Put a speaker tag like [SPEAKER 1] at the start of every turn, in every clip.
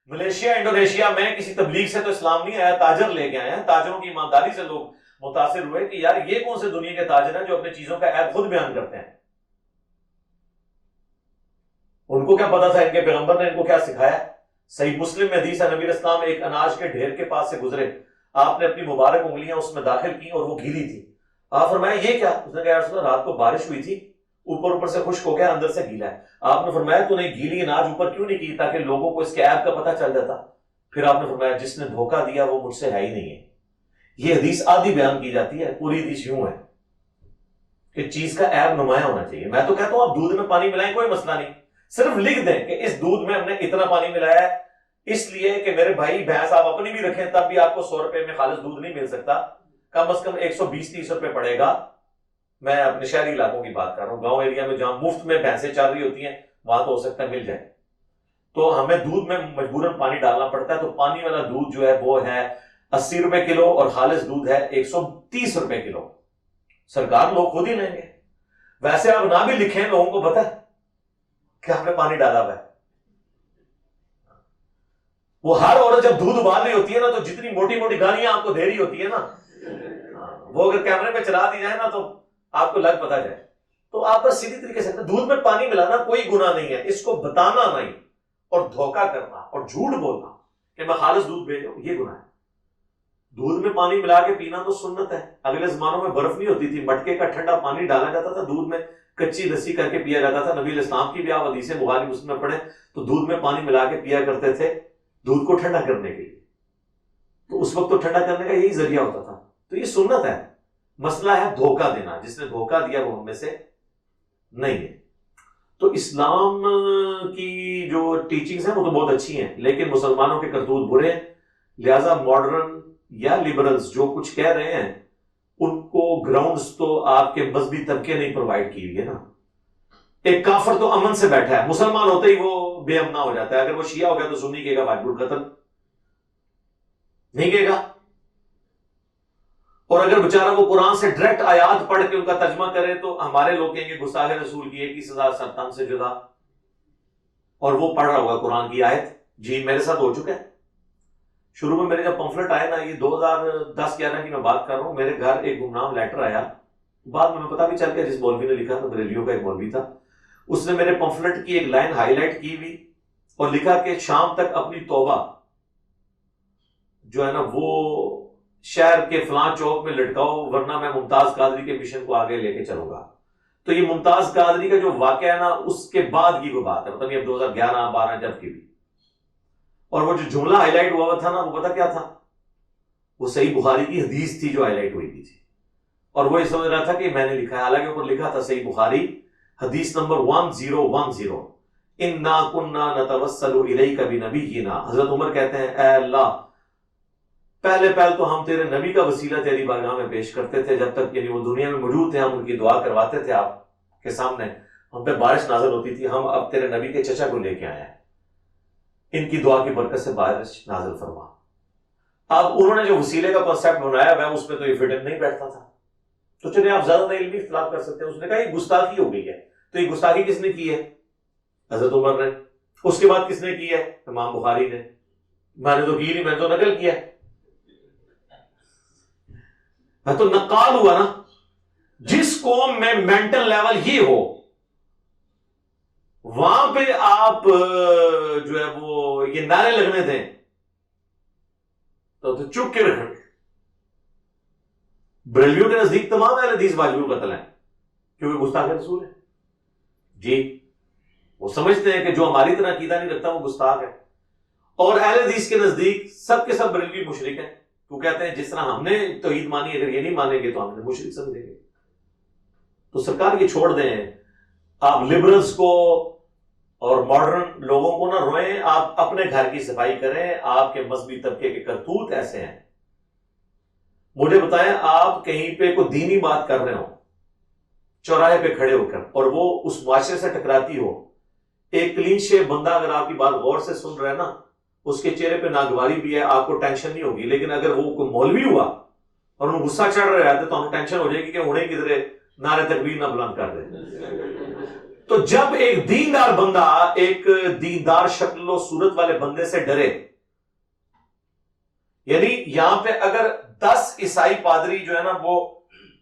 [SPEAKER 1] Malaysia Indonesia میں کسی تبلیغ سے تو اسلام نہیں آیا، تاجر لے کے آئے ہیں، تاجروں کی ایمانداری سے لوگ متاثر ہوئے کہ یار یہ کون سے دنیا کے تاجر ہیں جو اپنی چیزوں کا عیب خود بیان کرتے ہیں۔ ان کو کیا پتا تھا ان کے پیغمبر نے ان کو کیا سکھایا؟ صحیح مسلم میں حدیث ہے، نبی اسلام ایک اناج کے ڈھیر کے پاس سے گزرے، آپ نے اپنی مبارک انگلیاں اس میں داخل کی اور وہ گیلی تھی۔ آپ فرمایا یہ کیا؟ اس نے کہا یا رسول اللہ رات کو بارش ہوئی تھی، اوپر سے خشک ہو گیا، اندر سے گیلا ہے۔ آپ نے فرمایا تو نے گیلی اناج اوپر کیوں نہیں کی تاکہ لوگوں کو اس کے عیب کا پتہ چل جاتا؟ پھر آپ نے فرمایا جس نے دھوکہ دیا وہ مجھ سے ہے ہی نہیں ہے۔ یہ حدیث آدھی بیان کی جاتی ہے، پوری حدیث یوں ہے کہ چیز کا عیب نمایاں ہونا چاہیے۔ میں تو کہتا ہوں آپ دودھ میں پانی ملائیں کوئی مسئلہ نہیں، صرف لکھ دیں کہ اس دودھ میں ہم نے اتنا پانی ملایا ہے اس لیے کہ میرے بھائی بھینس آپ اپنی بھی رکھیں تب بھی آپ کو 100 روپے میں خالص دودھ نہیں مل سکتا، کم از کم 120-30 روپے پڑے گا۔ میں اپنے شہری علاقوں کی بات کر رہا ہوں، گاؤں ایریا میں جہاں مفت میں بھینسیں چل رہی ہوتی ہیں وہاں تو ہو سکتا ہے مل جائے، تو ہمیں دودھ میں مجبوراً پانی ڈالنا پڑتا ہے۔ تو پانی والا دودھ جو ہے وہ ہے 80 روپے کلو اور خالص دودھ ہے 130 روپے کلو۔ سرکار لوگ خود ہی لیں گے، ویسے آپ نہ بھی لکھیں لوگوں کو پتہ ہے کہ ہم نے پانی ڈالا ہوا ہے۔ وہ ہر عورت جب دودھ ابال رہی ہوتی ہے نا تو جتنی موٹی موٹی گالیاں آپ کو دے رہی ہوتی ہے نا، وہ اگر کیمرے پہ چلا دی جائے نا تو آپ کو لگ پتا جائے۔ تو آپ بس سیدھی طریقے سے دودھ میں پانی ملانا کوئی گناہ نہیں ہے، اس کو بتانا نہیں اور دھوکہ کرنا اور جھوٹ بولنا کہ میں خالص دودھ بھیج رہا ہوں، یہ گناہ ہے۔ دودھ میں پانی ملا کے پینا تو سنت ہے، اگلے زمانوں میں برف نہیں ہوتی تھی، مٹکے کا ٹھنڈا پانی ڈالا جاتا تھا دودھ میں، کچی لسی کر کے پیا جاتا تھا۔ نبی علیہ السلام کی بھی آپ حدیثیں بخاری مسلم میں پڑھیں تو دودھ میں پانی ملا کے پیا کرتے تھے دودھ کو ٹھنڈا کرنے کے لیے، تو اس وقت تو ٹھنڈا کرنے کا یہی ذریعہ ہوتا تھا۔ تو یہ سنت ہے، مسئلہ ہے دھوکہ دینا، جس نے دھوکہ دیا وہ ہم میں سے نہیں ہے۔ تو اسلام کی جو ٹیچنگز ہیں وہ تو بہت اچھی ہیں، لیکن مسلمانوں کے کرتوت برے ہیں، لہٰذا ماڈرن یا لبرلز جو کچھ کہہ رہے ہیں ان کو گراؤنڈز تو آپ کے مذہبی طبقے نہیں پرووائڈ کی ہوئی ہے نا۔ ایک کافر تو امن سے بیٹھا ہے، مسلمان ہوتے ہی وہ بے امنا ہو جاتا ہے، اگر وہ شیعہ ہو گیا تو سنی کہے گا واجب القتل، نہیں کہے گا۔ اور اگر بیچارہ وہ قرآن سے ڈائریکٹ آیات پڑھ کے ان کا ترجمہ کرے تو ہمارے لوگ کہیں گے گستاخ رسول کی ایک ہی سزا سرطان سے جدا، اور وہ پڑھ رہا ہوگا قرآن کی آیت۔ جی میرے ساتھ ہو چکا ہے، شروع میں میرے جب پمفلٹ آئے نا، یہ 2010-11 کی میں بات کر رہا ہوں، میرے گھر ایک گمنام لیٹر آیا، بعد میں پتا بھی چل گیا جس مولوی نے لکھا تھا، بریلیوں کا ایک مولوی تھا، اس نے میرے پمفلٹ کی ایک لائن ہائی لائٹ کی ہوئی اور لکھا کہ شام تک اپنی توبہ جو ہے نا وہ شہر کے فلاں چوک میں لٹکاؤ ورنہ میں ممتاز قادری کے مشن کو آگے لے کے چلوں گا۔ تو یہ ممتاز قادری کا جو واقعہ ہے نا اس کے بعد کی وہ بات ہے، مطلب یہ 2011-12 جب کی بھی، اور وہ جو جملہ ہائی لائٹ ہوا تھا نا وہ پتا کیا تھا؟ وہ صحیح بخاری کی حدیث تھی جو ہائی لائٹ ہوئی تھی، اور وہ یہ سمجھ رہا تھا کہ میں نے لکھا ہے، حالانکہ اوپر لکھا تھا صحیح بخاری حدیث نمبر 1010 انا کنا نتوسل الیک بنبینا۔ حضرت عمر کہتے ہیں اے اللہ پہلے تو ہم تیرے نبی کا وسیلہ تیری بارگاہ میں پیش کرتے تھے، جب تک یعنی وہ دنیا میں موجود تھے ہم ان کی دعا کرواتے تھے آپ کے سامنے، ہم پہ بارش نازل ہوتی تھی، ہم اب تیرے نبی کے چچا کو لے کے آئے ہیں، ان کی دعا کی برکت سے بارش نازل فرما۔ اب انہوں نے جو وسیلے کا کنسیپٹ بنایا ہوا اس میں تو یہ فٹ نہیں بیٹھتا تھا، تو چلے آپ زیادہ علمی اختلاف کر سکتے ہیں۔ اس نے کہا یہ گستاخی ہو گئی ہے، تو یہ گستاخی کس نے کی ہے؟ حضرت عمر نے۔ اس کے بعد کس نے کی ہے؟ امام بخاری نے۔ میں نے تو کی نہیں، میں نے تو نقل کیا، میں تو نقال ہوا نا۔ جس قوم میں مینٹل لیول یہ ہو وہاں پہ آپ جو ہے وہ یہ نعرے لگنے دیں تو چپ کے رکھیں گے۔ بریلویوں کے نزدیک تمام اہل حدیث واجب القتل ہیں کیونکہ گستاخ رسول ہے۔ جی وہ سمجھتے ہیں کہ جو ہماری طرح عقیدہ نہیں رکھتا وہ گستاخ ہے، اور اہل حدیث کے نزدیک سب کے سب بریلوی مشرک ہیں، وہ کہتے ہیں جس طرح ہم نے توحید مانی اگر یہ نہیں مانیں گے تو ہم نے مشرک سمجھیں گے۔ تو سرکار یہ چھوڑ دیں، آپ لبرلز کو اور ماڈرن لوگوں کو نہ روئیں، آپ اپنے گھر کی صفائی کریں۔ آپ کے مذہبی طبقے کے کرتوت ایسے ہیں، مجھے بتائیں آپ کہیں پہ کوئی دینی بات کر رہے ہو چوراہے پہ کھڑے ہو کر اور وہ اس معاشرے سے ٹکراتی ہو، ایک کلین شیو بندہ اگر آپ کی بات غور سے سن رہا ہے نا، اس کے چہرے پہ ناگواری بھی ہے، آپ کو ٹینشن نہیں ہوگی، لیکن اگر وہ کوئی مولوی ہوا اور انہوں غصہ چڑھ رہے آتے تو ہمیں ٹینشن ہو جائے گی کہ انہیں کدھر نعرے تکبیر نہ بلند کر دیں۔ تو جب ایک دیندار بندہ ایک دیندار شکل و صورت والے بندے سے ڈرے، یعنی یہاں پہ اگر 10 عیسائی پادری جو ہے نا وہ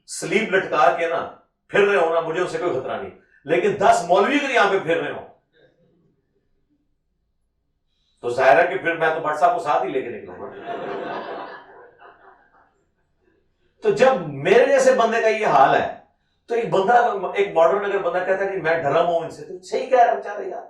[SPEAKER 1] سلیب لٹکا کے نا پھر رہے ہو نا، مجھے ان سے کوئی خطرہ نہیں، لیکن 10 مولوی اگر یہاں پہ پھر رہے ہوں تو ظاہر ہے کہ پھر میں تو بٹ صاحب کو ساتھ ہی لے کے نکلوں گا۔ تو جب میرے جیسے بندے کا یہ حال ہے تو ایک بندہ، ایک ماڈرن اگر بندہ کہتا ہے کہ میں ڈرا ہوں ان سے، تو صحیح کہہ رہا ہے بیچارہ یار،